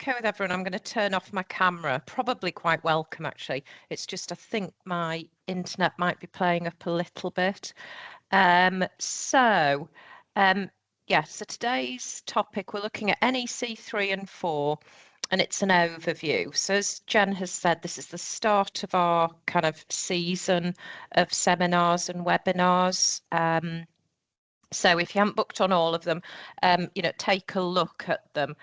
okay with everyone, I'm going to turn off my camera. Probably quite welcome, actually. It's just I think my internet might be playing up a little bit. So today's topic, we're looking at NEC 3 and 4, and it's an overview. So as Jen has said, this is the start of our kind of season of seminars and webinars. So if you haven't booked on all of them, take a look at them.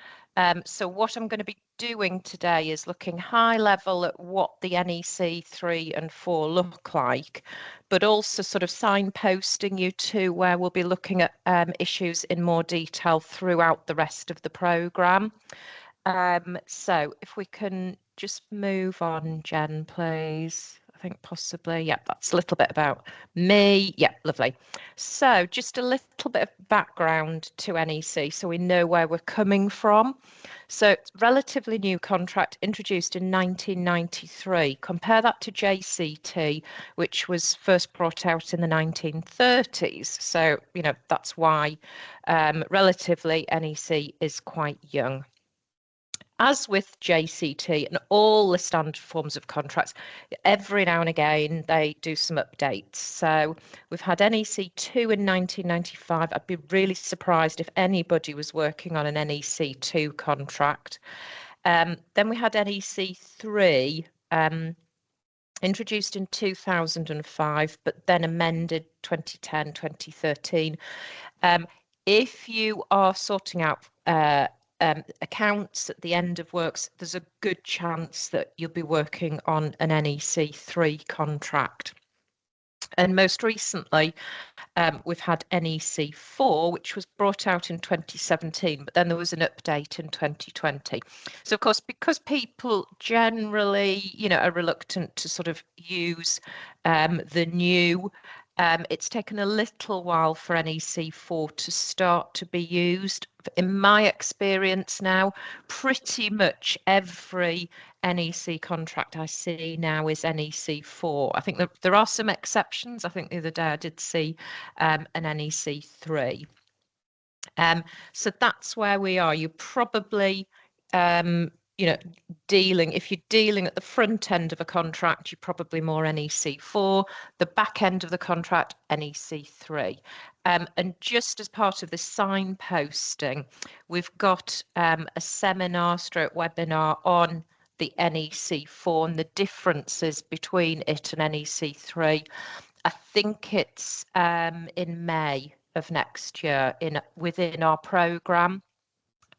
So what I'm going to be doing today is looking high level at what the NEC 3 and 4 look like, but also sort of signposting you to where we'll be looking at issues in more detail throughout the rest of the programme. So if we can just move on, Jen, please. I think possibly, yeah, that's a little bit about me. Yeah, lovely. So just a little bit of background to NEC so we know where we're coming from. So it's relatively new contract introduced in 1993. Compare that to JCT, which was first brought out in the 1930s. So, that's why relatively NEC is quite young. As with JCT and all the standard forms of contracts, every now and again they do some updates. So we've had NEC 2 in 1995. I'd be really surprised if anybody was working on an NEC 2 contract. Then we had NEC 3 introduced in 2005, but then amended 2010, 2013. If you are sorting out accounts at the end of works, there's a good chance that you'll be working on an NEC 3 contract. And most recently, we've had NEC 4, which was brought out in 2017, but then there was an update in 2020. So, of course, because people generally, are reluctant to sort of use the new, it's taken a little while for NEC 4 to start to be used. In my experience now, pretty much every NEC contract I see now is NEC 4. I think there are some exceptions. I think the other day I did see an NEC 3. So that's where we are. You probably dealing, if you're dealing at the front end of a contract, you're probably more NEC 4, the back end of the contract, NEC 3. And just as part of the signposting, we've got a seminar stroke webinar on the NEC 4 and the differences between it and NEC 3. I think it's in May of next year within our programme.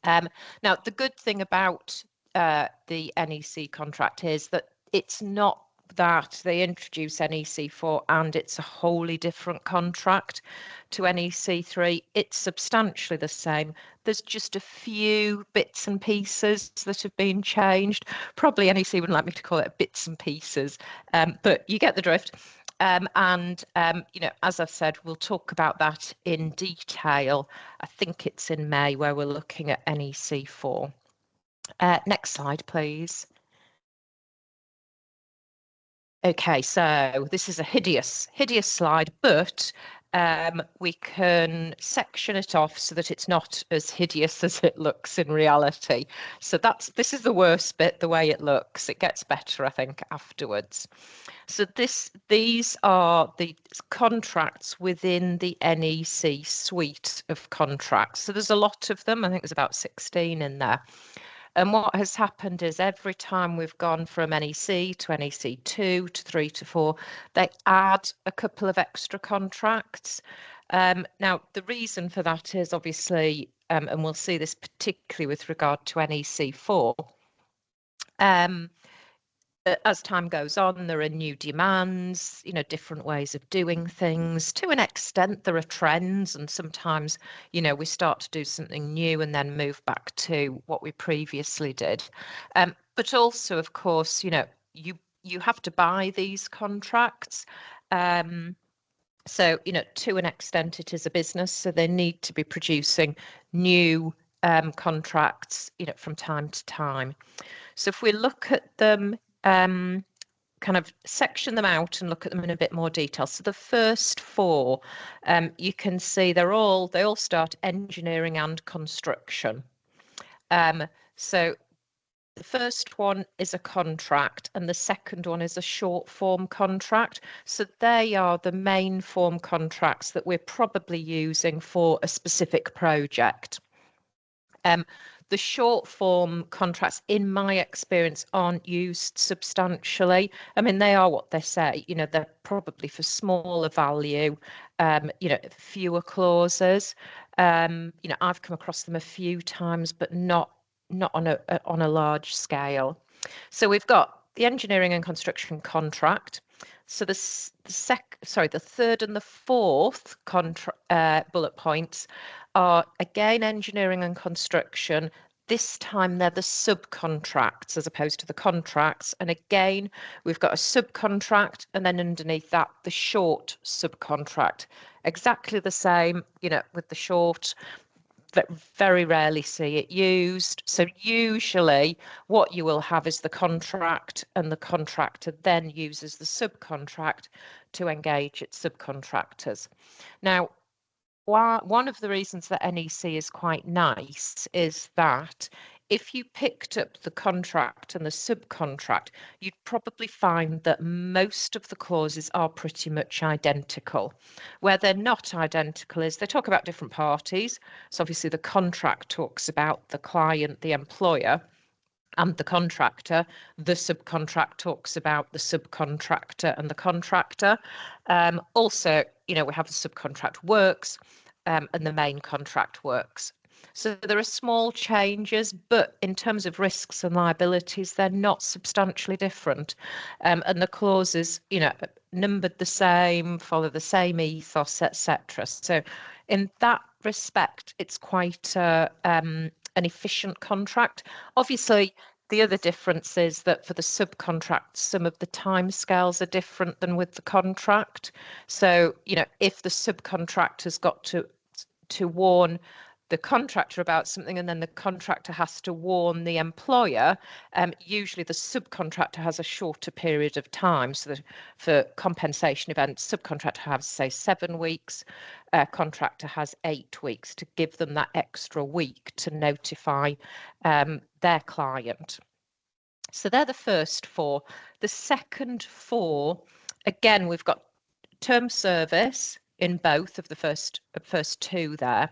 Now, the good thing about the NEC contract is that it's not that they introduce NEC 4 and it's a wholly different contract to NEC 3. It's substantially the same. There's just a few bits and pieces that have been changed. Probably NEC wouldn't like me to call it bits and pieces, but you get the drift. As I've said, we'll talk about that in detail. I think it's in May where we're looking at NEC 4. Next slide, please. Okay, so this is a hideous slide, but we can section it off so that it's not as hideous as it looks in reality. So this is the worst bit, the way it looks. It gets better, I think, afterwards. So these are the contracts within the NEC suite of contracts. So there's a lot of them. I think there's about 16 in there. And what has happened is every time we've gone from NEC to NEC 2 to 3 to 4, they add a couple of extra contracts. Now, the reason for that is obviously, and we'll see this particularly with regard to NEC 4, as time goes on, there are new demands, different ways of doing things. To an extent, there are trends, and sometimes, we start to do something new and then move back to what we previously did. But also, of course, you have to buy these contracts. So, to an extent, it is a business, so they need to be producing new contracts, from time to time. So if we look at them, kind of section them out and look at them in a bit more detail. So the first 4, you can see they all start engineering and construction. So The first one is a contract and the second one is a short form contract. So they are the main form contracts that we're probably using for a specific project. The short form contracts, in my experience, aren't used substantially. I mean, they are what they say, they're probably for smaller value, fewer clauses. I've come across them a few times, but not on a large scale. So we've got the engineering and construction contract. So the third and the fourth bullet points are again engineering and construction. This time they're the subcontracts as opposed to the contracts. And again, we've got a subcontract and then underneath that, the short subcontract. Exactly the same, with the short, very rarely see it used. So usually what you will have is the contract and the contractor then uses the subcontract to engage its subcontractors. Now, one of the reasons that NEC is quite nice is that if you picked up the contract and the subcontract, you'd probably find that most of the clauses are pretty much identical. Where they're not identical is they talk about different parties. So obviously the contract talks about the client, the employer, and the contractor. The subcontract talks about the subcontractor and the contractor. Also, we have the subcontract works and the main contract works. So there are small changes, but in terms of risks and liabilities, they're not substantially different. And the clauses, numbered the same, follow the same ethos, etc. So in that respect, it's quite an efficient contract. Obviously, the other difference is that for the subcontract, some of the timescales are different than with the contract. So, if the subcontractor's got to warn the contractor about something and then the contractor has to warn the employer, usually the subcontractor has a shorter period of time. So that for compensation events, subcontractor has, say, 7 weeks, contractor has 8 weeks to give them that extra week to notify their client. So they're the first 4. The second 4, again, we've got term service in both of the first 2 there.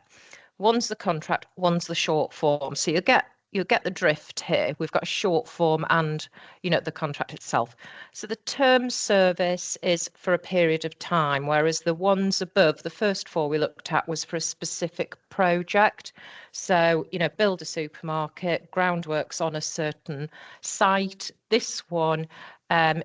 One's the contract, one's the short form. So you'll get the drift here. We've got a short form and, the contract itself. So the term service is for a period of time, whereas the ones above, the first 4 we looked at was for a specific project. So, build a supermarket, groundworks on a certain site. This one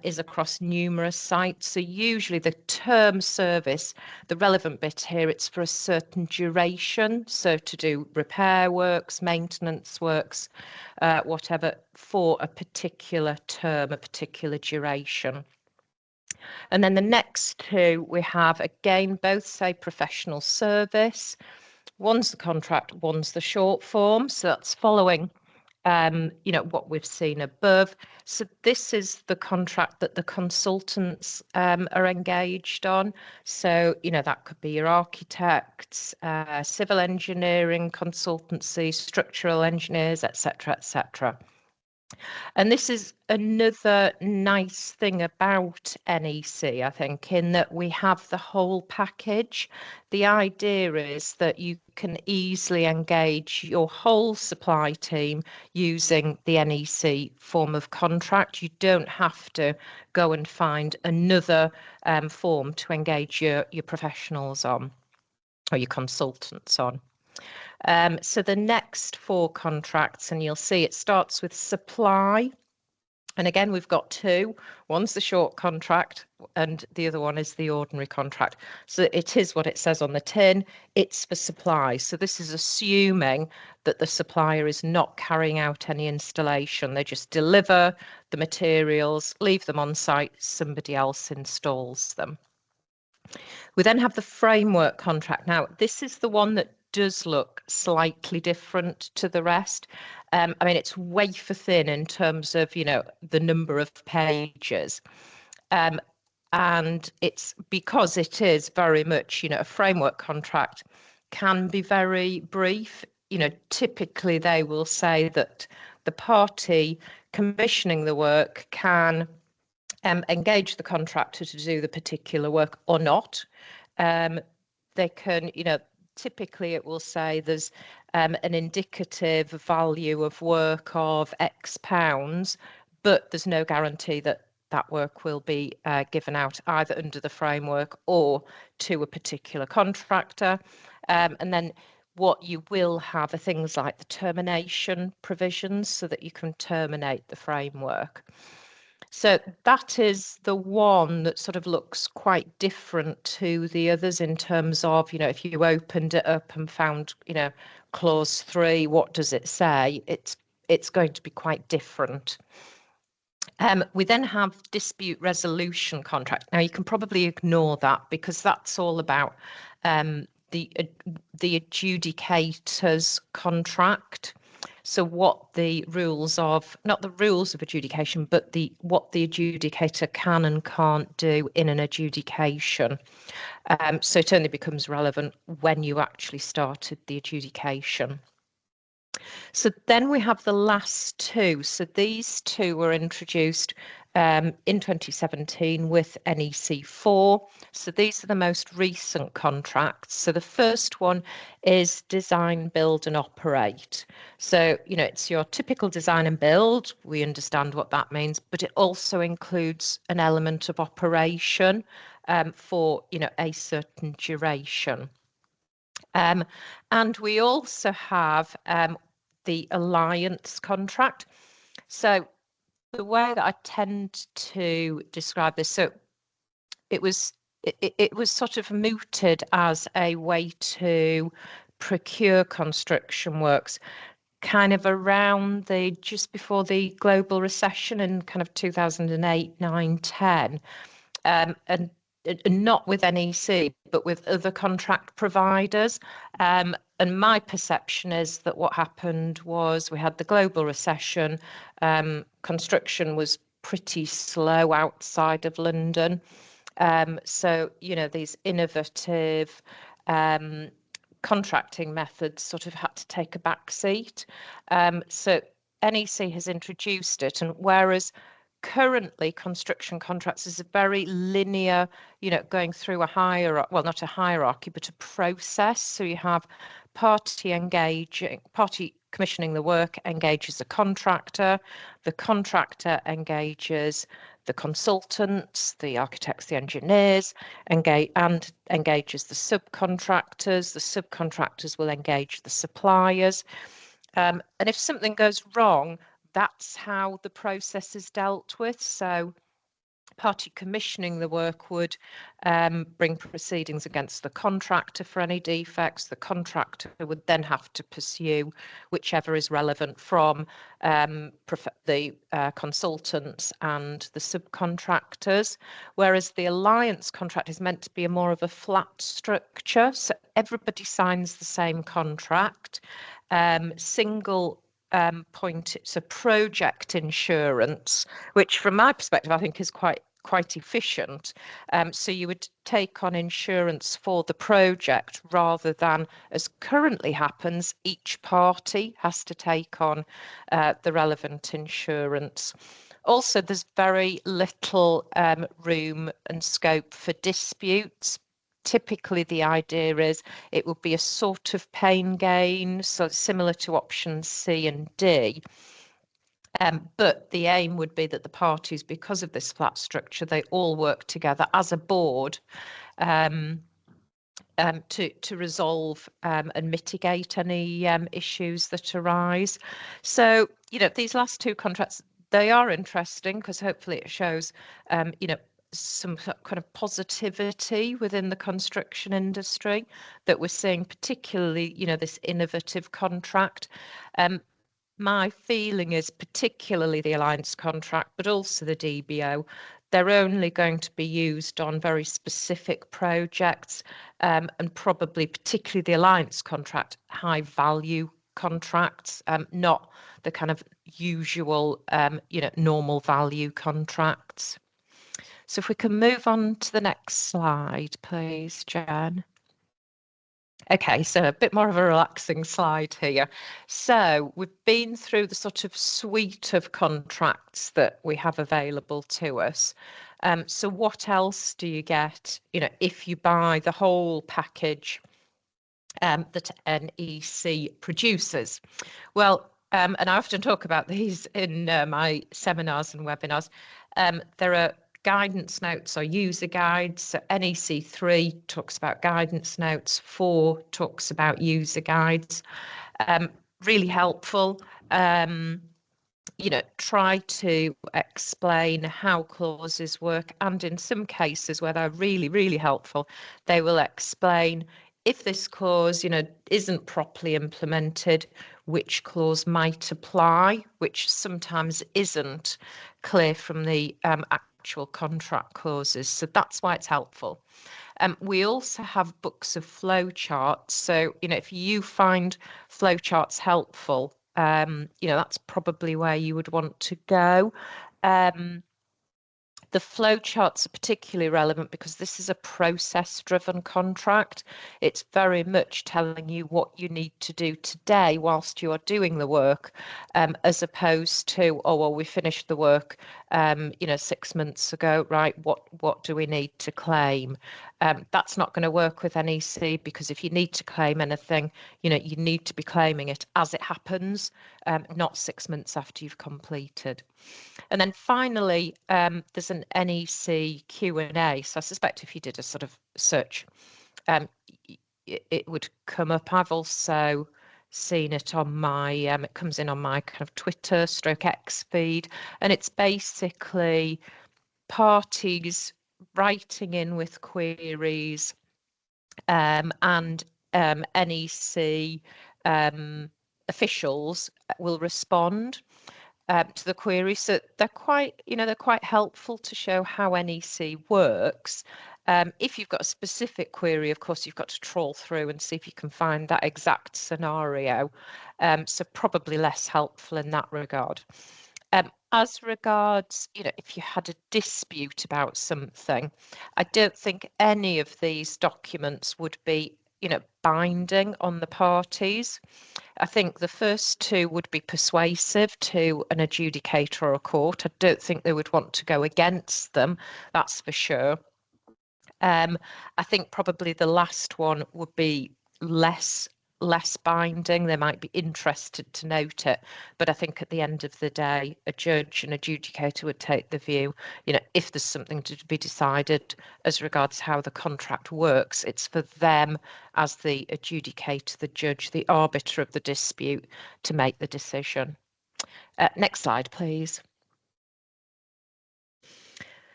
is across numerous sites. So usually the term service, the relevant bit here, it's for a certain duration. So to do repair works, maintenance works, whatever, for a particular term, a particular duration. And then the next 2 we have, again, both say professional service. One's the contract, one's the short form. So that's following what we've seen above. So this is the contract that the consultants are engaged on. So, that could be your architects, civil engineering consultancy, structural engineers, etc., etc. And this is another nice thing about NEC, I think, in that we have the whole package. The idea is that you can easily engage your whole supply team using the NEC form of contract. You don't have to go and find another form to engage your professionals on or your consultants on. So the next 4 contracts, and you'll see it starts with supply. And again, we've got 2. One's the short contract and the other one is the ordinary contract. So it is what it says on the tin. It's for supply. So this is assuming that the supplier is not carrying out any installation. They just deliver the materials, leave them on site, somebody else installs them. We then have the framework contract. Now, this is the one that does look slightly different to the rest. I mean, it's wafer thin in terms of, the number of pages. And it's because it is very much, a framework contract can be very brief. typically they will say that the party commissioning the work can engage the contractor to do the particular work or not. They can, typically it will say there's an indicative value of work of X pounds, but there's no guarantee that that work will be given out either under the framework or to a particular contractor. And then what you will have are things like the termination provisions so that you can terminate the framework. So that is the one that sort of looks quite different to the others in terms of, if you opened it up and found, clause 3, what does it say? It's going to be quite different. We then have dispute resolution contract. Now you can probably ignore that because that's all about the adjudicator's contract. So what the rules of, not the rules of adjudication, but what the adjudicator can and can't do in an adjudication. So it only becomes relevant when you actually started the adjudication. So then we have the last two. So these two were introduced in 2017 with NEC 4. So these are the most recent contracts. So the first one is design, build and operate. So, it's your typical design and build. We understand what that means, but it also includes an element of operation for, a certain duration. And we also have the alliance contract. So the way that I tend to describe this, so it was sort of mooted as a way to procure construction works kind of around just before the global recession in kind of 2008, 9, 10. And not with NEC, but with other contract providers. And my perception is that what happened was we had the global recession. Construction was pretty slow outside of London. So, these innovative contracting methods sort of had to take a back seat. So NEC has introduced it, and whereas currently construction contracts is a very linear, going through a hierarchy, well, not a hierarchy, but a process. So you have party commissioning the work engages a contractor, the contractor engages the consultants, the architects, the engineers, engages the subcontractors will engage the suppliers. And if something goes wrong, that's how the process is dealt with. So party commissioning the work would bring proceedings against the contractor for any defects. The contractor would then have to pursue whichever is relevant from the consultants and the subcontractors, whereas the alliance contract is meant to be more of a flat structure. So everybody signs the same contract, single point, it's a project insurance, which from my perspective, I think is quite efficient. So you would take on insurance for the project rather than, as currently happens, each party has to take on the relevant insurance. Also, there's very little room and scope for disputes. Typically, the idea is it would be a sort of pain gain, so similar to options C and D. But the aim would be that the parties, because of this flat structure, they all work together as a board to resolve and mitigate any issues that arise. So, these last two contracts, they are interesting because hopefully it shows, some kind of positivity within the construction industry that we're seeing, particularly, this innovative contract. My feeling is particularly the alliance contract, but also the DBO, they're only going to be used on very specific projects, and probably particularly the alliance contract, high value contracts, not the kind of usual, normal value contracts. So if we can move on to the next slide, please, Jen. Okay, so a bit more of a relaxing slide here. So we've been through the sort of suite of contracts that we have available to us. So what else do you get, if you buy the whole package that NEC produces? Well, and I often talk about these in my seminars and webinars. There are guidance notes or user guides. So NEC 3 talks about guidance notes, 4 talks about user guides. Really helpful. Try to explain how clauses work, and in some cases where they're really, really helpful, they will explain if this clause, isn't properly implemented, which clause might apply, which sometimes isn't clear from the actual contract clauses. So that's why it's helpful. We also have books of flowcharts. So, if you find flowcharts helpful, that's probably where you would want to go. The flowcharts are particularly relevant because this is a process-driven contract. It's very much telling you what you need to do today whilst you are doing the work, as opposed to, oh, well, we finished the work, 6 months ago, right? What do we need to claim? That's not going to work with NEC, because if you need to claim anything, you need to be claiming it as it happens, not 6 months after you've completed. And then finally, there's an NEC Q&A. So I suspect if you did a sort of search, it would come up. I've also seen it on my, it comes in on my kind of Twitter / X feed. And it's basically parties writing in with queries, and NEC officials will respond to the query. So they're quite helpful to show how NEC works. If you've got a specific query, of course, you've got to trawl through and see if you can find that exact scenario. So probably less helpful in that regard. As regards, if you had a dispute about something, I don't think any of these documents would be, binding on the parties. I think the first two would be persuasive to an adjudicator or a court. I don't think they would want to go against them, that's for sure. I think probably the last one would be less binding. They might be interested to note it, but I think at the end of the day, a judge and adjudicator would take the view, if there's something to be decided as regards how the contract works, it's for them as the adjudicator, the judge, the arbiter of the dispute, to make the decision. Next slide, please.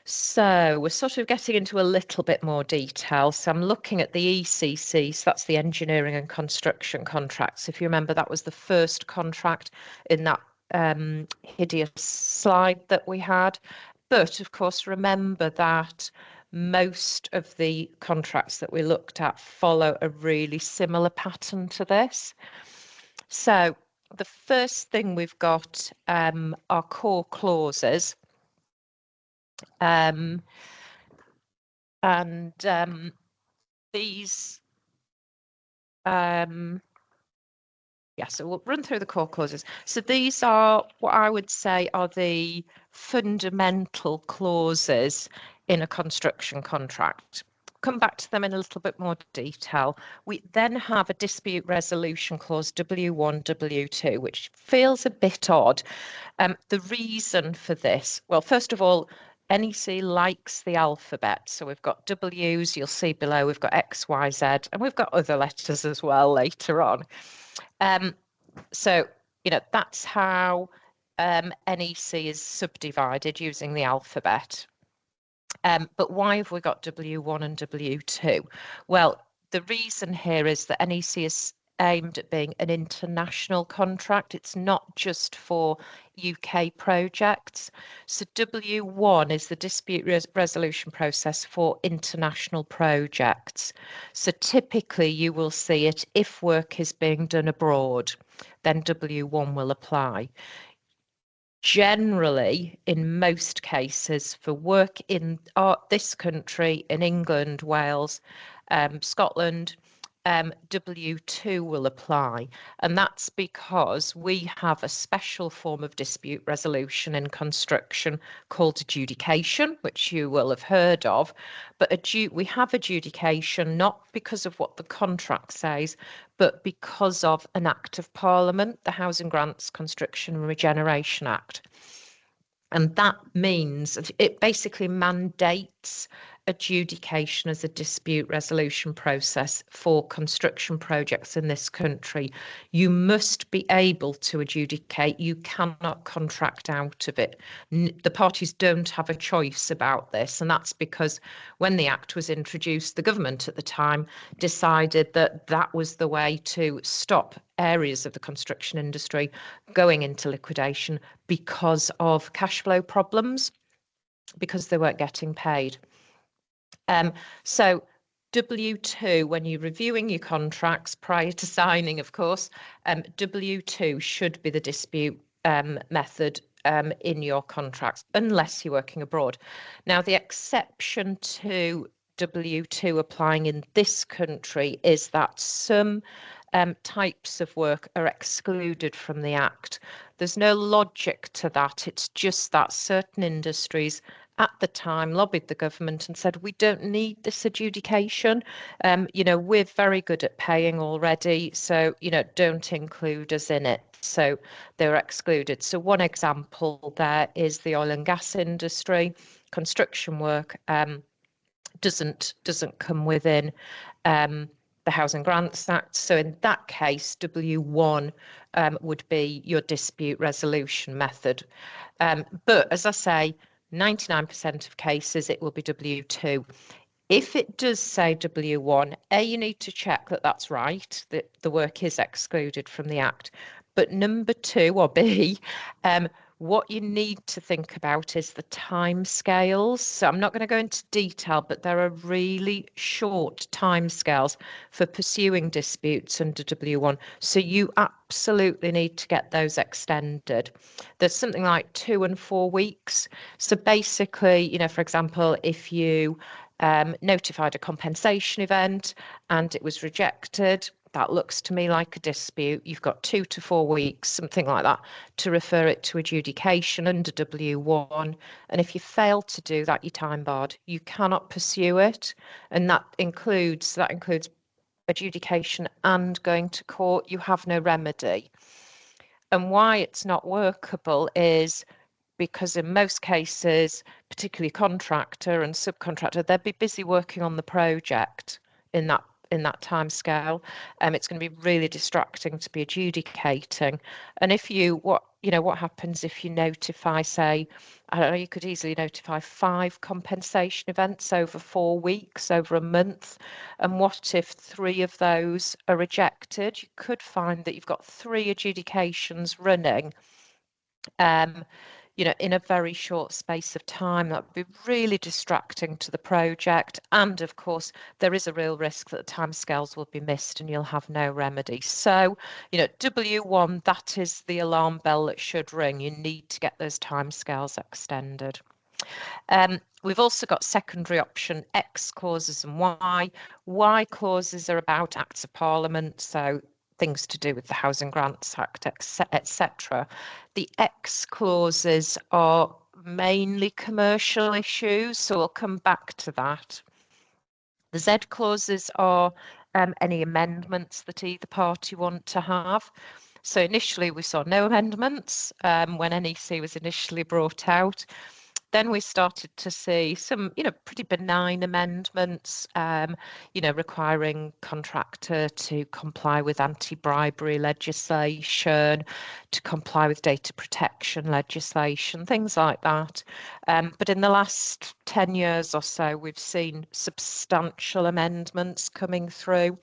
So we're sort of getting into a little bit more detail. So I'm looking at the ECC, so that's the engineering and construction contracts. If you remember, that was the first contract in that hideous slide that we had. But of course, remember that most of the contracts that we looked at follow a really similar pattern to this. So the first thing we've got are core clauses. These, so we'll run through the core clauses. So these are what I would say are the fundamental clauses in a construction contract. Come back to them in a little bit more detail. We then have a dispute resolution clause, W1, W2, which feels a bit odd. The reason for this, well, first of all, NEC likes the alphabet. So we've got W's, you'll see below, we've got X, Y, Z, and we've got other letters as well later on. So, that's how NEC is subdivided using the alphabet. But why have we got W1 and W2? Well, the reason here is that NEC is aimed at being an international contract. It's not just for UK projects. So W1 is the dispute resolution process for international projects. So typically you will see it if work is being done abroad, then W1 will apply. Generally, in most cases, for work in this country, in England, Wales, Scotland, W2 will apply. And that's because we have a special form of dispute resolution in construction called adjudication, which you will have heard of. But we have adjudication not because of what the contract says, but because of an act of Parliament, the Housing Grants, Construction and Regeneration Act. And that means it basically mandates adjudication as a dispute resolution process for construction projects in this country. You must be able to adjudicate. You cannot contract out of it. The parties don't have a choice about this. And that's because when the Act was introduced, the government at the time decided that that was the way to stop areas of the construction industry going into liquidation because of cash flow problems, because they weren't getting paid. So W2, when you're reviewing your contracts prior to signing, of course, W2 should be the dispute method in your contracts, unless you're working abroad. Now, the exception to W2 applying in this country is that some types of work are excluded from the Act. There's no logic to that. It's just that certain industries at the time lobbied the government and said, we don't need this adjudication. We're very good at paying already, so, don't include us in it. So they were excluded. So one example there is the oil and gas industry. Construction work doesn't come within the Housing Grants Act. So in that case, W1 would be your dispute resolution method. But as I say, 99% of cases, it will be W2. If it does say W1, you need to check that that's right, that the work is excluded from the Act. But number two, or B, what you need to think about is the timescales. So I'm not going to go into detail, but there are really short timescales for pursuing disputes under W1. So you absolutely need to get those extended. There's something like 2 and 4 weeks. So basically, for example, if you notified a compensation event and it was rejected, that looks to me like a dispute. You've got 2 to 4 weeks, something like that, to refer it to adjudication under W1. And if you fail to do that, you're time barred. You cannot pursue it. And that includes adjudication and going to court. You have no remedy. And why it's not workable is because in most cases, particularly contractor and subcontractor, they'd be busy working on the project in that time scale. It's going to be really distracting to be adjudicating. And what happens if you notify, say, I don't know, you could easily notify 5 compensation events over 4 weeks, over a month. And what if 3 of those are rejected? You could find that you've got 3 adjudications running in a very short space of time. That would be really distracting to the project. And of course, there is a real risk that the timescales will be missed and you'll have no remedy. So, W1, that is the alarm bell that should ring. You need to get those timescales extended. We've also got secondary option X clauses and Y. Y clauses are about acts of Parliament, so things to do with the Housing Grants Act, etc. The X clauses are mainly commercial issues, so we'll come back to that. The Z clauses are any amendments that either party want to have. So initially we saw no amendments when NEC was initially brought out. Then we started to see some, pretty benign amendments, requiring contractor to comply with anti-bribery legislation, to comply with data protection legislation, things like that. But in the last 10 years or so, we've seen substantial amendments coming through,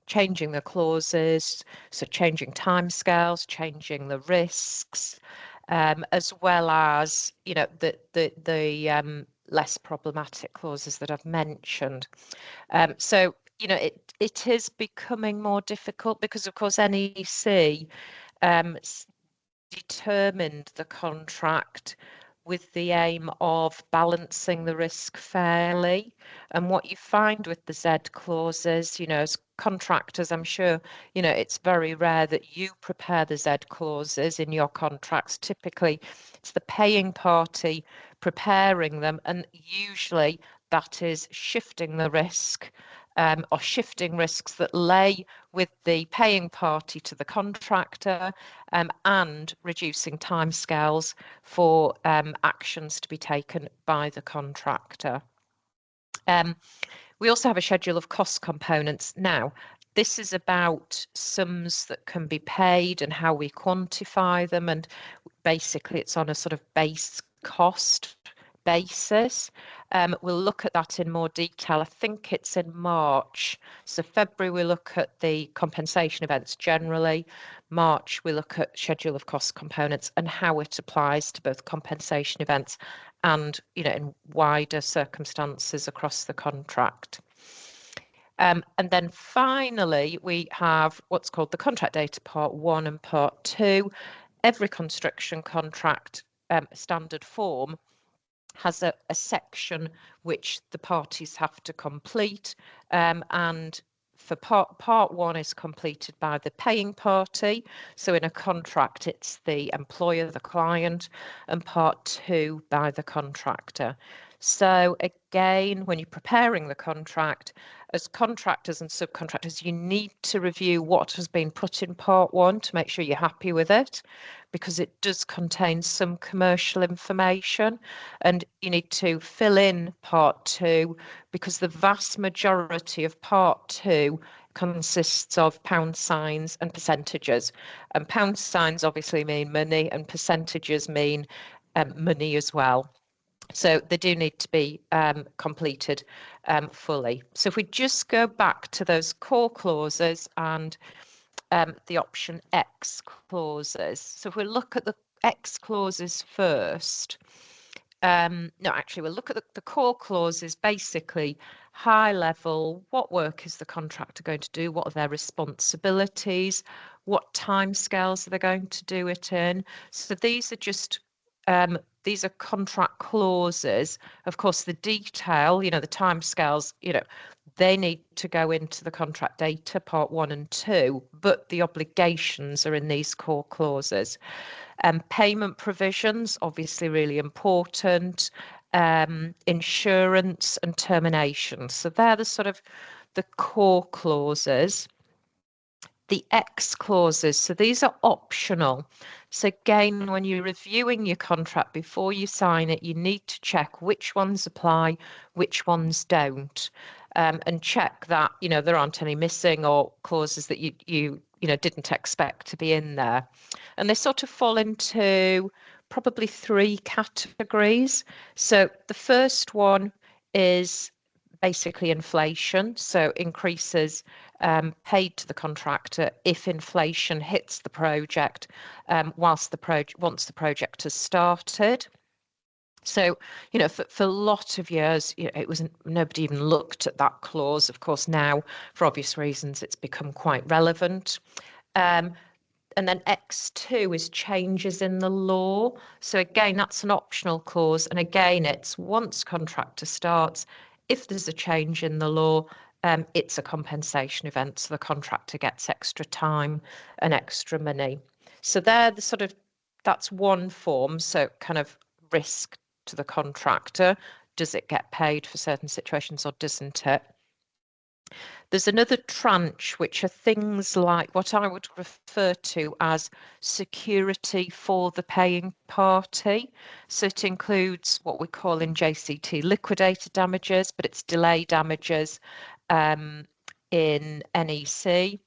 changing the clauses, so changing timescales, changing the risks, as well as the less problematic clauses that I've mentioned. So it is becoming more difficult because, of course, NEC determined the contract with the aim of balancing the risk fairly. And what you find with the Z clauses, as contractors, I'm sure, you know, it's very rare that you prepare the Z clauses in your contracts. Typically, it's the paying party preparing them, and usually that is shifting the risk or shifting risks that lay with the paying party to the contractor, and reducing timescales for actions to be taken by the contractor. We also have a schedule of cost components. Now, this is about sums that can be paid and how we quantify them, and basically it's on a sort of base cost basis. We'll look at that in more detail. I think it's in March. So February we look at the compensation events generally. March we look at schedule of cost components and how it applies to both compensation events and, you know, in wider circumstances across the contract. And then finally, we have what's called the contract data part 1 and part 2. Every construction contract standard form has a section which the parties have to complete, and for part 1 is completed by the paying party. So in a contract, it's the employer, the client, and part 2 by the contractor. So again, when you're preparing the contract, as contractors and subcontractors, you need to review what has been put in part 1 to make sure you're happy with it, because it does contain some commercial information, and you need to fill in part 2 because the vast majority of part 2 consists of pound signs and percentages. And pound signs obviously mean money and percentages mean money as well. So they do need to be completed fully. So if we just go back to those core clauses and the option X clauses. So if we look at the X clauses first, no, actually, we'll look at the core clauses, basically high level. What work is the contractor going to do? What are their responsibilities? What timescales are they going to do it in? So these are just these are contract clauses. Of course, the detail, you know, the timescales, you know, they need to go into the contract data part 1 and 2, but the obligations are in these core clauses. Payment provisions, obviously really important. Insurance and termination. So they're the sort of the core clauses. The X clauses, so these are optional. So again, when you're reviewing your contract before you sign it, you need to check which ones apply, which ones don't, and check that, you know, there aren't any missing or clauses that you know didn't expect to be in there. And they sort of fall into probably 3 categories. So the first one is basically inflation, so increases paid to the contractor if inflation hits the project once the project has started. So, you know, for a lot of years, you know, it wasn't, nobody even looked at that clause. Of course, now, for obvious reasons, it's become quite relevant. And then X2 is changes in the law. So again, that's an optional clause. And again, it's once contractor starts, if there's a change in the law, it's a compensation event. So the contractor gets extra time and extra money. So they're the sort of, that's one form. So kind of risk to the contractor. Does it get paid for certain situations or doesn't it? There's another tranche, which are things like what I would refer to as security for the paying party. So it includes what we call in JCT liquidated damages, but it's delay damages in NEC.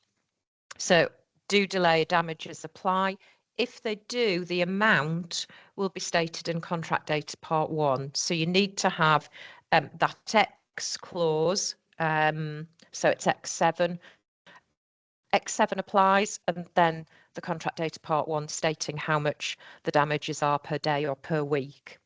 So do delay damages apply? If they do, the amount will be stated in contract data part 1. So you need to have that X clause. So it's X7. X7 applies, and then the contract data part 1 stating how much the damages are per day or per week.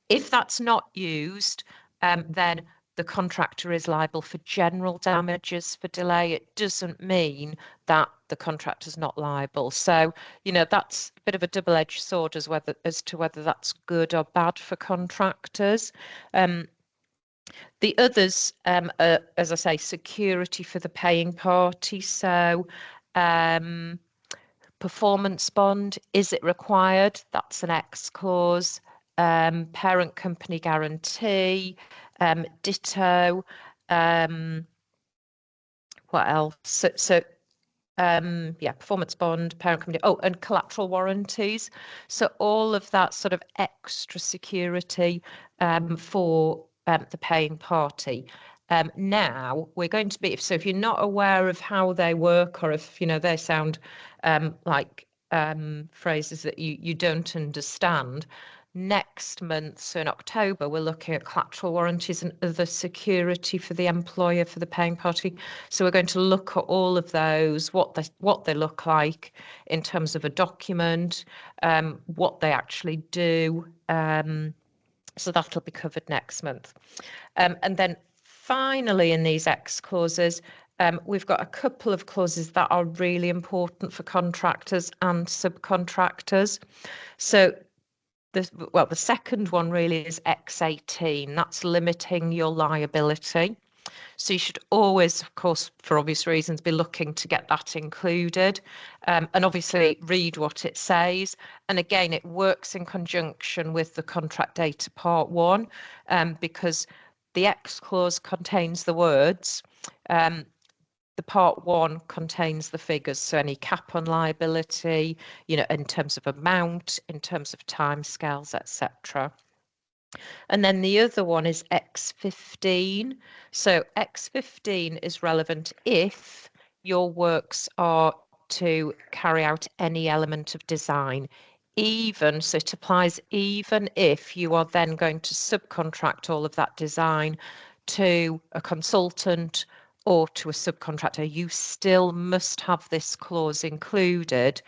If that's not used, then the contractor is liable for general damages for delay. It doesn't mean that the contractor's not liable. So, you know, that's a bit of a double-edged sword as to whether that's good or bad for contractors. The others are, as I say, security for the paying party. So performance bond, is it required? That's an X clause. Parent company guarantee, ditto. What else? Yeah, performance bond, parent company. Oh, and collateral warranties. So all of that sort of extra security for the paying party. Now we're going to be, so if you're not aware of how they work, or if they sound like phrases that you don't understand, next month, so in October, we're looking at collateral warranties and other security for the employer, for the paying party. So we're going to look at all of those, what they look like in terms of a document, what they actually do. So that'll be covered next month. And then finally, in these X clauses, we've got a couple of clauses that are really important for contractors and subcontractors. So the second one really is X18. That's limiting your liability. So you should always, of course, for obvious reasons, be looking to get that included, and obviously read what it says. And again, it works in conjunction with the contract data part 1, because the X clause contains the words. The part 1 contains the figures, so any cap on liability, in terms of amount, in terms of timescales, etc. And then the other one is X15. So X15 is relevant if your works are to carry out any element of design. So it applies even if you are then going to subcontract all of that design to a consultant or to a subcontractor. You still must have this clause included,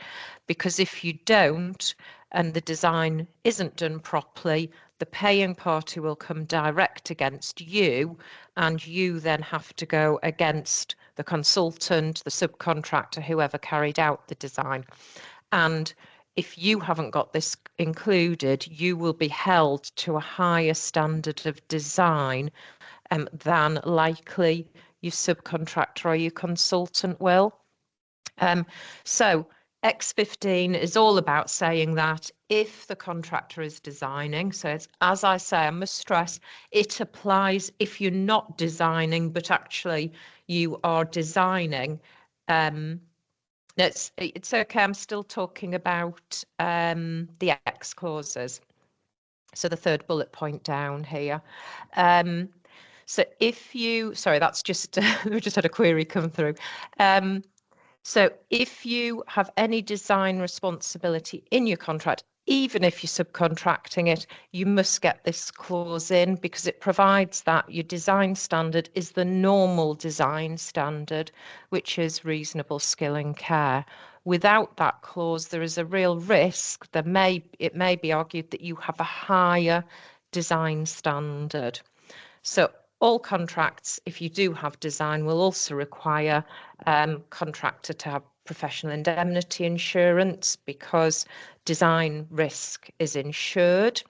because if you don't and the design isn't done properly, the paying party will come direct against you, and you then have to go against the consultant, the subcontractor, whoever carried out the design. And if you haven't got this included, you will be held to a higher standard of design than likely your subcontractor or your consultant will. So X15 is all about saying that if the contractor is designing, so it's, as I say, I must stress, it applies if you're not designing, but actually you are designing. It's okay, I'm still talking about the X clauses. So the third bullet point down here. So sorry, that's just, we just had a query come through. So if you have any design responsibility in your contract, even if you're subcontracting it, you must get this clause in, because it provides that your design standard is the normal design standard, which is reasonable skill and care. Without that clause, there is a real risk it may be argued that you have a higher design standard. So all contracts, if you do have design, will also require contractor to have professional indemnity insurance, because design risk is insured.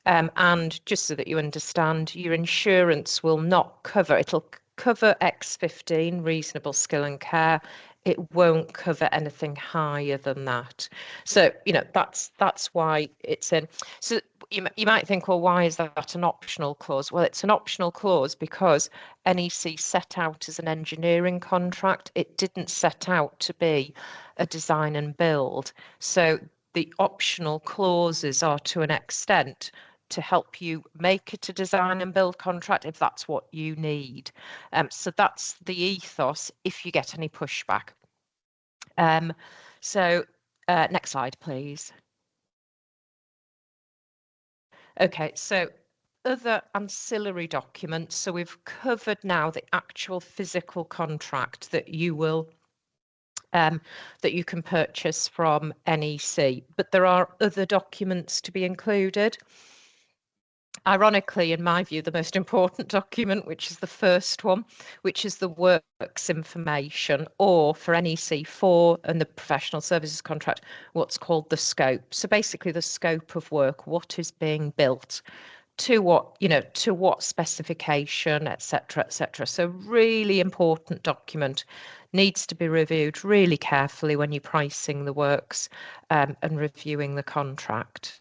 And just so that you understand, your insurance will not cover, it'll cover X15, reasonable skill and care. It won't cover anything higher than that. So, that's why it's in. So you might think, well, why is that an optional clause? Well, it's an optional clause because NEC set out as an engineering contract. It didn't set out to be a design and build. So the optional clauses are, to an extent, to help you make it a design and build contract if that's what you need. So that's the ethos if you get any pushback. Next slide, please. Okay, so other ancillary documents. So we've covered now the actual physical contract that you can purchase from NEC, but there are other documents to be included. Ironically, in my view, the most important document, which is the first one, which is the works information, or for NEC4 and the professional services contract, what's called the scope. So basically the scope of work, what is being built to what, to what specification, etc., etc. So really important document, needs to be reviewed really carefully when you're pricing the works and reviewing the contract.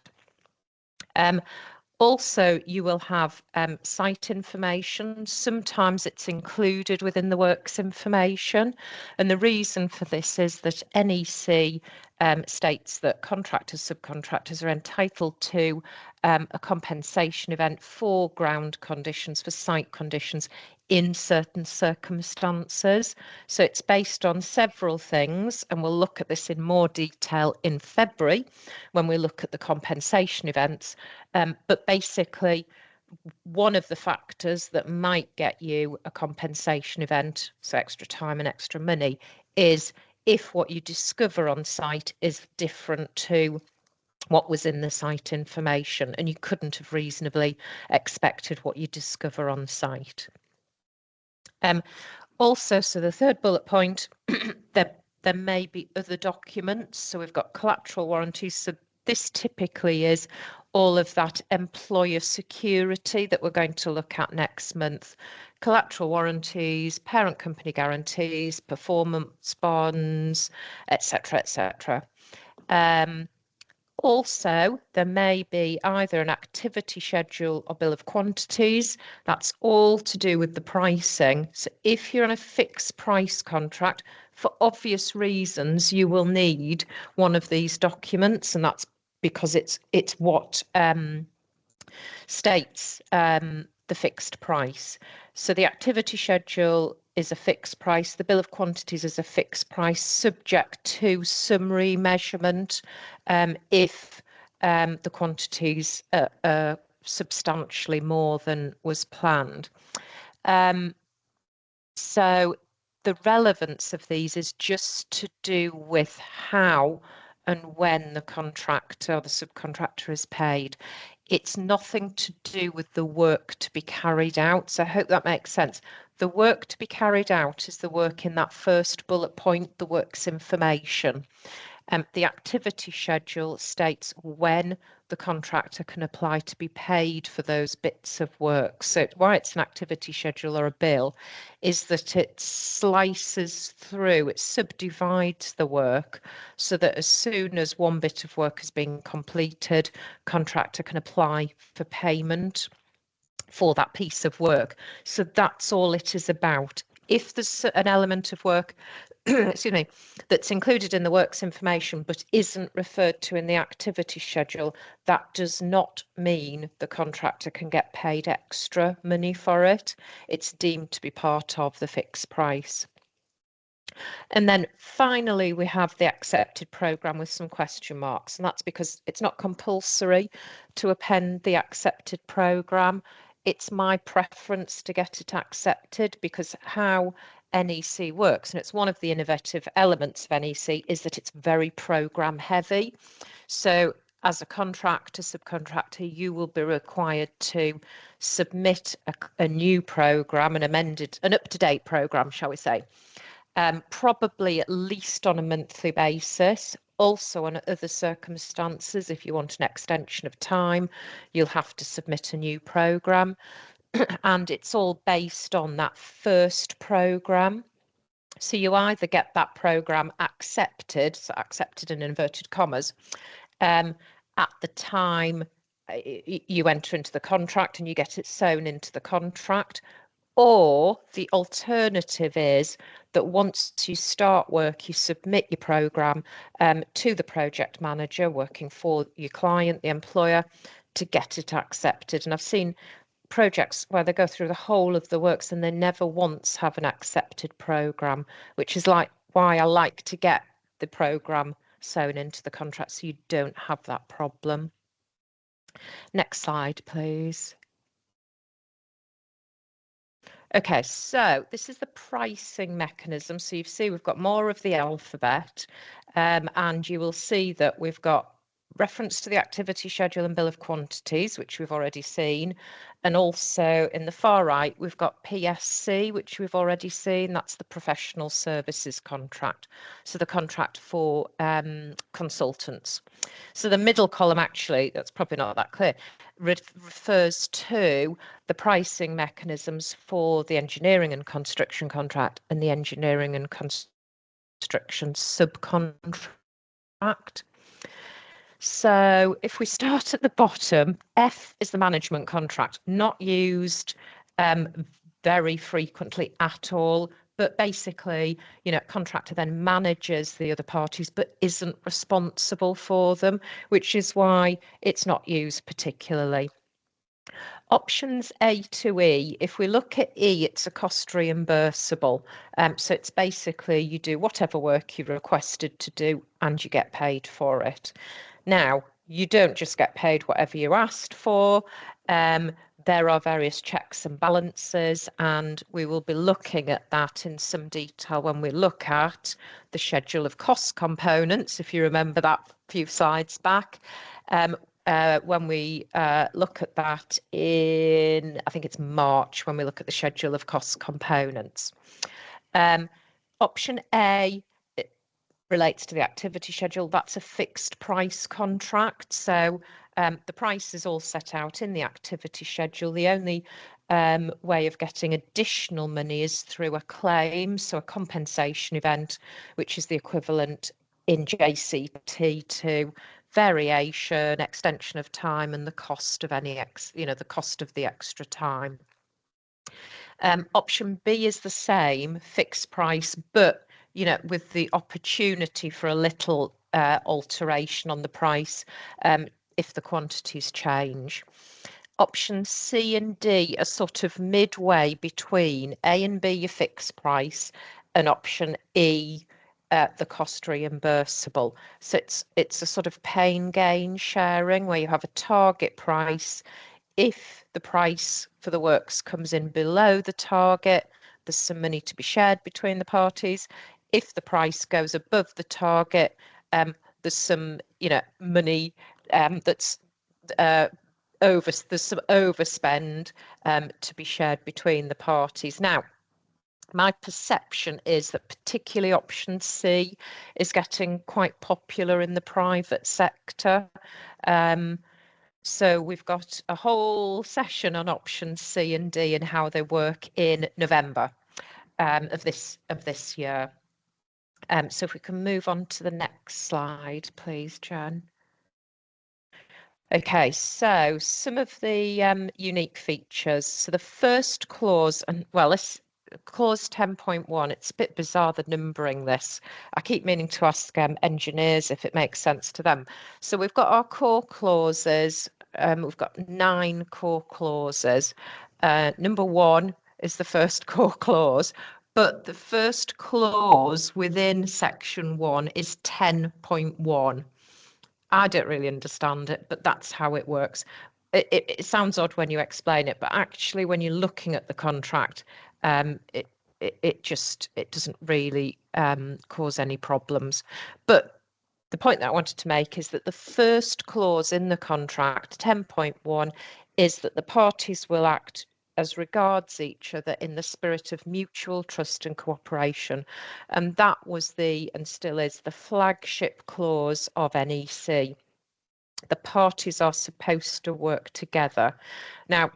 Also, you will have site information. Sometimes it's included within the works information. And the reason for this is that NEC states that contractors, subcontractors are entitled to a compensation event for ground conditions, for site conditions in certain circumstances. So it's based on several things, and we'll look at this in more detail in February when we look at the compensation events. But basically, one of the factors that might get you a compensation event, so extra time and extra money, is if what you discover on site is different to what was in the site information, and you couldn't have reasonably expected what you discover on site. Also, so the third bullet point, there may be other documents. So we've got collateral warranties. So this typically is all of that employer security that we're going to look at next month. Collateral warranties, parent company guarantees, performance bonds, etc., etc. Also, there may be either an activity schedule or bill of quantities. That's all to do with the pricing. So if you're on a fixed price contract, for obvious reasons, you will need one of these documents, and that's because it's what states the fixed price. So the activity schedule is a fixed price. The bill of quantities is a fixed price, subject to summary measurement if the quantities are substantially more than was planned. So the relevance of these is just to do with how and when the contractor or the subcontractor is paid. It's nothing to do with the work to be carried out. So I hope that makes sense. The work to be carried out is the work in that first bullet point, the works information. The activity schedule states when the contractor can apply to be paid for those bits of work. So why it's an activity schedule or a bill is that it slices through, it subdivides the work so that as soon as one bit of work has been completed, contractor can apply for payment for that piece of work. So that's all it is about. If there's an element of work, excuse me, that's included in the works information but isn't referred to in the activity schedule, that does not mean the contractor can get paid extra money for it. It's deemed to be part of the fixed price. And then finally, we have the accepted programme with some question marks, and that's because it's not compulsory to append the accepted programme. It's my preference to get it accepted because how NEC works, and it's one of the innovative elements of NEC, is that it's very programme heavy. So as a contractor, subcontractor, you will be required to submit a new programme, an up-to-date programme, shall we say, probably at least on a monthly basis. Also, on other circumstances, if you want an extension of time, you'll have to submit a new programme. And it's all based on that first programme. So you either get that programme accepted, so accepted in inverted commas, at the time you enter into the contract and you get it sewn into the contract, or the alternative is that once you start work, you submit your programme to the project manager working for your client, the employer, to get it accepted. And I've seen projects where they go through the whole of the works and they never once have an accepted programme, which is like why I like to get the programme sewn into the contract so you don't have that problem. Next slide, please. Okay, so this is the pricing mechanism. So you see we've got more of the alphabet, and you will see that we've got reference to the activity schedule and bill of quantities, which we've already seen. And also in the far right, we've got PSC, which we've already seen. That's the professional services contract. So the contract for consultants. So the middle column, actually, that's probably not that clear, refers to the pricing mechanisms for the engineering and construction contract and the engineering and construction subcontract. So if we start at the bottom, F is the management contract, not used very frequently at all, but basically, contractor then manages the other parties but isn't responsible for them, which is why it's not used particularly. Options A to E, if we look at E, it's a cost reimbursable. So it's basically you do whatever work you're requested to do and you get paid for it. Now, you don't just get paid whatever you asked for. There are various checks and balances, and we will be looking at that in some detail when we look at the schedule of cost components, if you remember that few slides back. When we look at that in, I think it's March, when we look at the schedule of cost components. Option A relates to the activity schedule. That's a fixed price contract. So the price is all set out in the activity schedule. The only way of getting additional money is through a claim, so a compensation event, which is the equivalent in JCT to variation, extension of time, and the cost of any the cost of the extra time. Option B is the same, fixed price, but with the opportunity for a little alteration on the price if the quantities change. Option C and D are sort of midway between A and B, your fixed price, and option E, the cost reimbursable. So it's a sort of pain gain sharing where you have a target price. If the price for the works comes in below the target, there's some money to be shared between the parties. If the price goes above the target, there's some, money that's there's some overspend to be shared between the parties. Now, my perception is that particularly option C is getting quite popular in the private sector. So we've got a whole session on options C and D and how they work in November of this year. So if we can move on to the next slide, please, Jen. Okay, so some of the unique features. So the first clause, and well, this clause 10.1, it's a bit bizarre the numbering this. I keep meaning to ask engineers if it makes sense to them. So we've got our core clauses. We've got 9 core clauses. Number 1 is the first core clause, but the first clause within section 1 is 10.1. I don't really understand it, but that's how it works. It sounds odd when you explain it, but actually when you're looking at the contract, it doesn't really cause any problems. But the point that I wanted to make is that the first clause in the contract, 10.1, is that the parties will act as regards each other in the spirit of mutual trust and cooperation. And that was and still is, the flagship clause of NEC. The parties are supposed to work together. Now,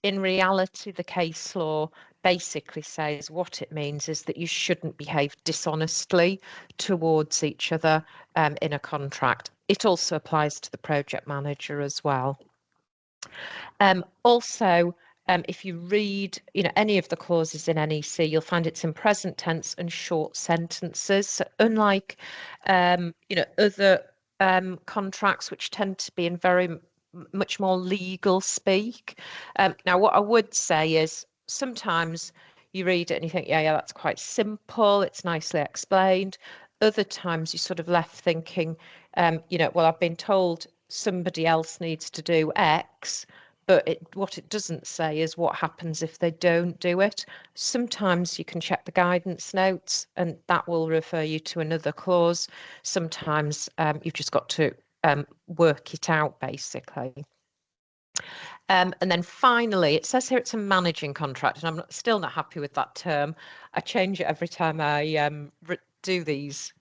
in reality, the case law basically says what it means is that you shouldn't behave dishonestly towards each other in a contract. It also applies to the project manager as well. Also, if you read, any of the clauses in NEC, you'll find it's in present tense and short sentences. So unlike, other contracts which tend to be in very much more legal speak. Now, what I would say is sometimes you read it and you think, yeah, that's quite simple. It's nicely explained. Other times you're sort of left thinking, well, I've been told somebody else needs to do X, but what it doesn't say is what happens if they don't do it. Sometimes you can check the guidance notes and that will refer you to another clause. Sometimes you've just got to work it out, basically. And then finally, it says here it's a managing contract, and I'm still not happy with that term. I change it every time I do this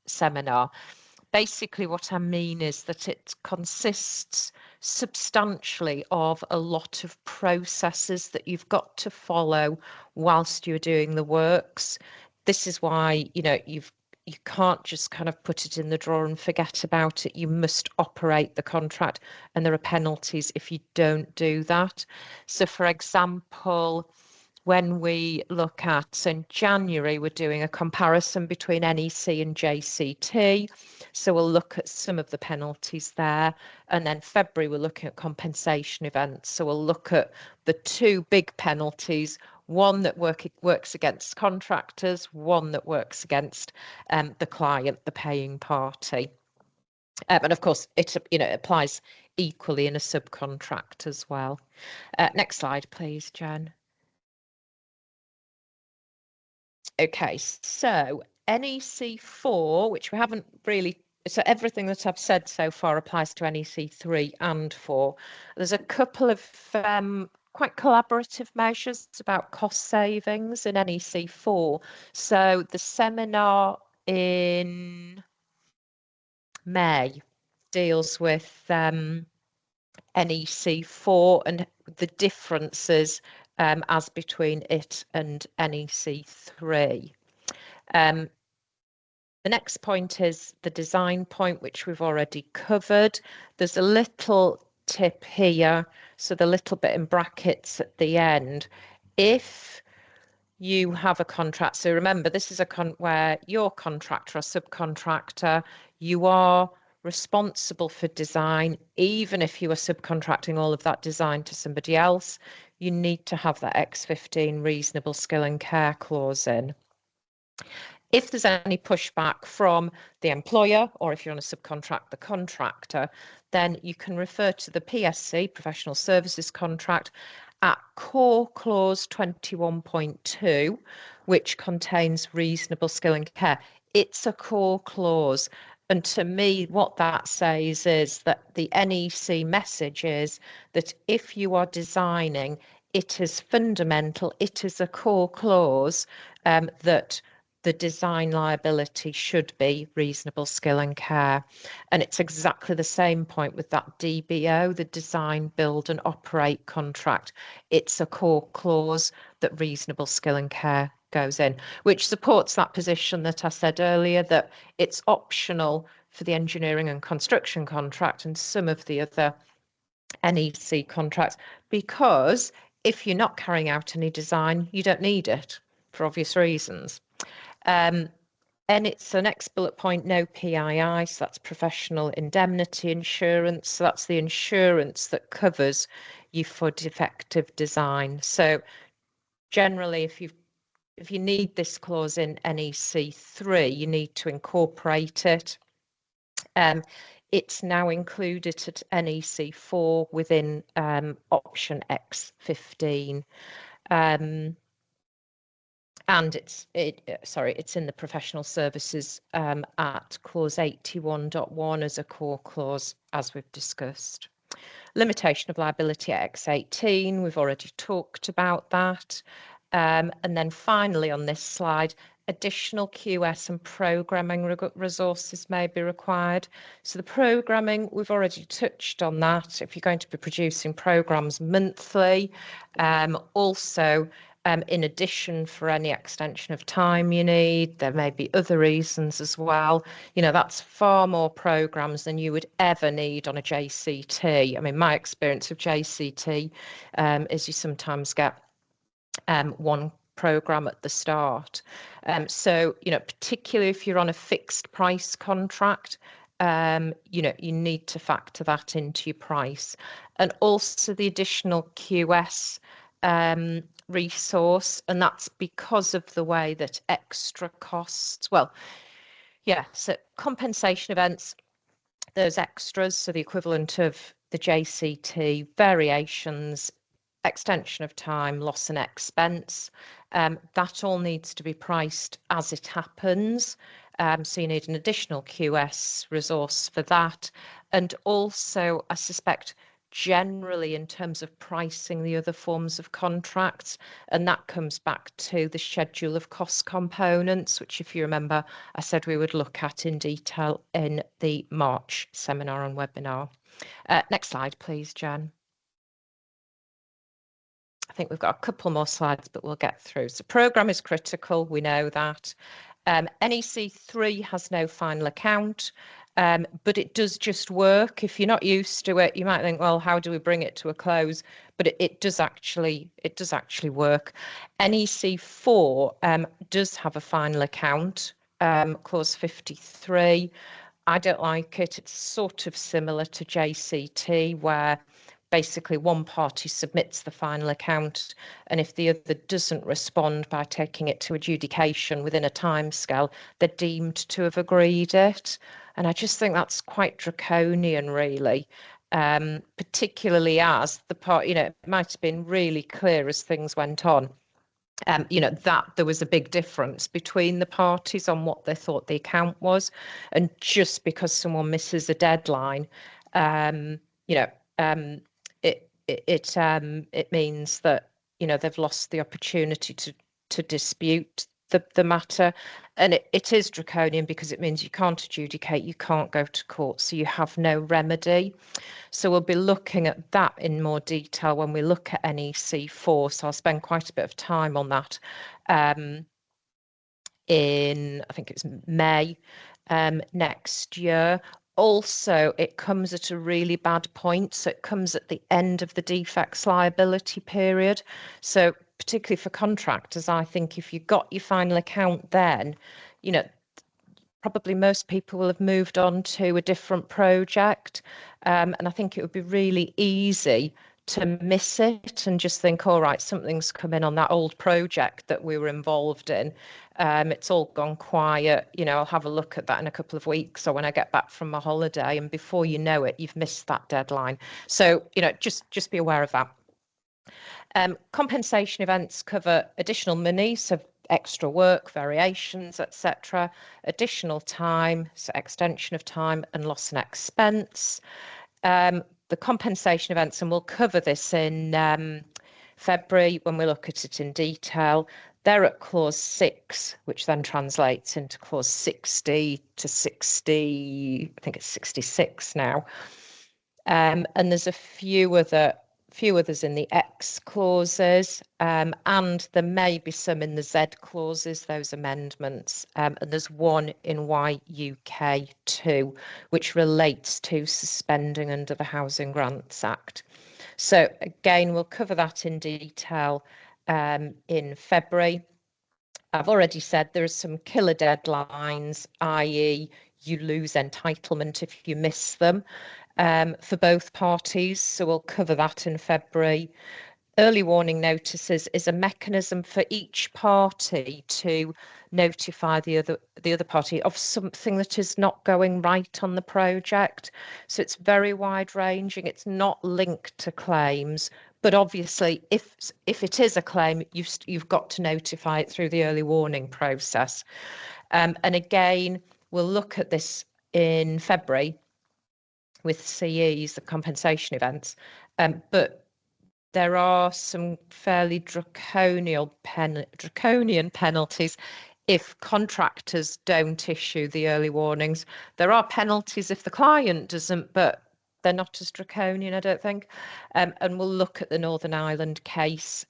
seminar. Basically, what I mean is that it consists substantially of a lot of processes that you've got to follow whilst you're doing the works. This is why, you can't just kind of put it in the drawer and forget about it. You must operate the contract, and there are penalties if you don't do that. So, for example, when we look at, so in January, we're doing a comparison between NEC and JCT. So we'll look at some of the penalties there. And then February, we're looking at compensation events. So we'll look at the two big penalties, one that works against contractors, one that works against the client, the paying party. And of course, it applies equally in a subcontract as well. Next slide, please, Jen. Okay, so NEC4, which we haven't really, so everything that I've said so far applies to NEC3 and 4. There's a couple of quite collaborative measures about cost savings in NEC4. So the seminar in May deals with NEC4 and the differences as between it and NEC3. The next point is the design point, which we've already covered. There's a little tip here, so the little bit in brackets at the end. If you have a contract, so remember, this is where your contractor or subcontractor, you are responsible for design, even if you are subcontracting all of that design to somebody else, you need to have that X15 reasonable skill and care clause in. If there's any pushback from the employer, or if you're on a subcontract, the contractor, then you can refer to the PSC, Professional Services Contract, at Core Clause 21.2, which contains reasonable skill and care. It's a core clause. And to me, what that says is that the NEC message is that if you are designing, it is fundamental, it is a core clause that the design liability should be reasonable skill and care. And it's exactly the same point with that DBO, the design, build and operate contract. It's a core clause that reasonable skill and care goes in, which supports that position that I said earlier, that it's optional for the engineering and construction contract and some of the other NEC contracts, because if you're not carrying out any design, you don't need it for obvious reasons. And it's the next bullet point, no PII, so that's professional indemnity insurance. So that's the insurance that covers you for defective design. So generally, if you need this clause in NEC3, you need to incorporate it. It's now included at NEC4 within option X15. And it's in the professional services at clause 81.1 as a core clause, as we've discussed. Limitation of liability at X18, we've already talked about that. And then finally on this slide, additional QS and programming resources may be required. So the programming, we've already touched on that. If you're going to be producing programs monthly, also in addition, for any extension of time you need, there may be other reasons as well. That's far more programs than you would ever need on a JCT. I mean, my experience of JCT is you sometimes get one program at the start. So, particularly if you're on a fixed price contract, you need to factor that into your price. And also the additional QS resource, and that's because of the way that extra costs, so compensation events, those extras, so the equivalent of the JCT, variations, extension of time, loss and expense, that all needs to be priced as it happens. So you need an additional QS resource for that. And also, I suspect, generally in terms of pricing the other forms of contracts, and that comes back to the schedule of cost components, which, if you remember, I said we would look at in detail in the March seminar and webinar. Next slide, please, Jen. I think we've got a couple more slides, but we'll get through. So programme is critical, we know that. NEC 3 has no final account, but it does just work. If you're not used to it, you might think, well, how do we bring it to a close? But it does actually work. NEC 4 does have a final account, clause 53. I don't like it. It's sort of similar to JCT, where basically one party submits the final account, and if the other doesn't respond by taking it to adjudication within a timescale, they're deemed to have agreed it. And I just think that's quite draconian, really. Particularly as the part, it might have been really clear as things went on, that there was a big difference between the parties on what they thought the account was. And just because someone misses a deadline, it means that, they've lost the opportunity to dispute the matter. And it is draconian because it means you can't adjudicate, you can't go to court, so you have no remedy. So we'll be looking at that in more detail when we look at NEC 4. So I'll spend quite a bit of time on that in, I think it's May next year. Also, it comes at a really bad point. So it comes at the end of the defects liability period. So particularly for contractors, I think if you got your final account then, probably most people will have moved on to a different project. And I think it would be really easy to miss it and just think, all right, something's come in on that old project that we were involved in. It's all gone quiet. I'll have a look at that in a couple of weeks or when I get back from my holiday. And before you know it, you've missed that deadline. So, just be aware of that. Compensation events cover additional money, so extra work, variations, etc., additional time, so extension of time, and loss and expense. The compensation events, and we'll cover this in February when we look at it in detail. They're at clause 6, which then translates into clause 60 to 60, I think it's 66 now. And there's a few others in the X clauses, and there may be some in the Z clauses, those amendments, and there's one in YUK 2, which relates to suspending under the Housing Grants Act. So again, we'll cover that in detail in February. I've already said there are some killer deadlines, i.e. you lose entitlement if you miss them. For both parties, so we'll cover that in February. Early warning notices is a mechanism for each party to notify the other party of something that is not going right on the project. So it's very wide ranging. It's not linked to claims, but obviously if it is a claim, you've got to notify it through the early warning process. And again, we'll look at this in February with CEs, the compensation events, but there are some fairly draconian penalties if contractors don't issue the early warnings. There are penalties if the client doesn't, but they're not as draconian, I don't think. And we'll look at the Northern Ireland case,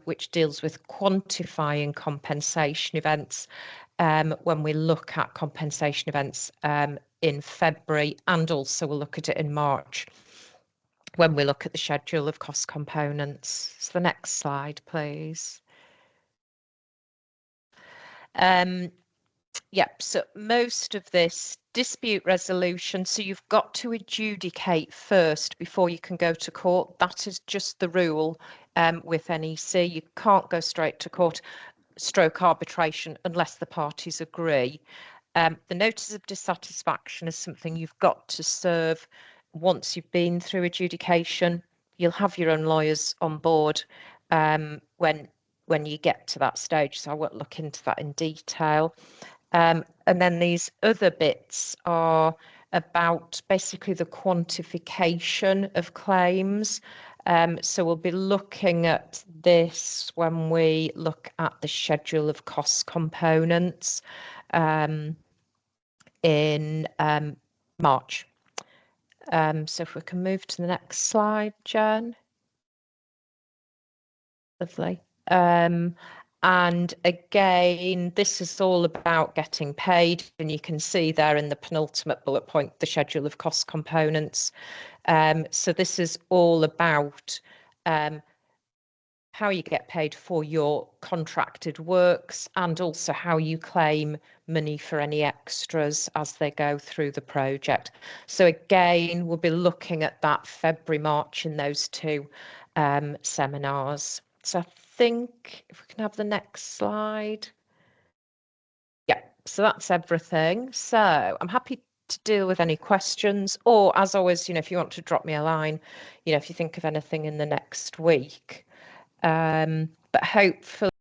which deals with quantifying compensation events when we look at compensation events in February, and also we'll look at it in March when we look at the schedule of cost components. So the next slide, please. Yep, so most of this dispute resolution, so you've got to adjudicate first before you can go to court. That is just the rule with NEC. You can't go straight to court, stroke arbitration, unless the parties agree. The notice of dissatisfaction is something you've got to serve once you've been through adjudication. You'll have your own lawyers on board when you get to that stage, so I won't look into that in detail. And And then these other bits are about basically the quantification of claims. So we'll be looking at this when we look at the schedule of cost components in March. So if we can move to the next slide, Jen. Lovely. And again, this is all about getting paid, and you can see there in the penultimate bullet point, the schedule of cost components. So this is all about how you get paid for your contracted works and also how you claim money for any extras as they go through the project. So again, we'll be looking at that February, March in those two seminars. So I think if we can have the next slide. Yeah, so that's everything. So I'm happy to deal with any questions, or as always, if you want to drop me a line, if you think of anything in the next week. But hopefully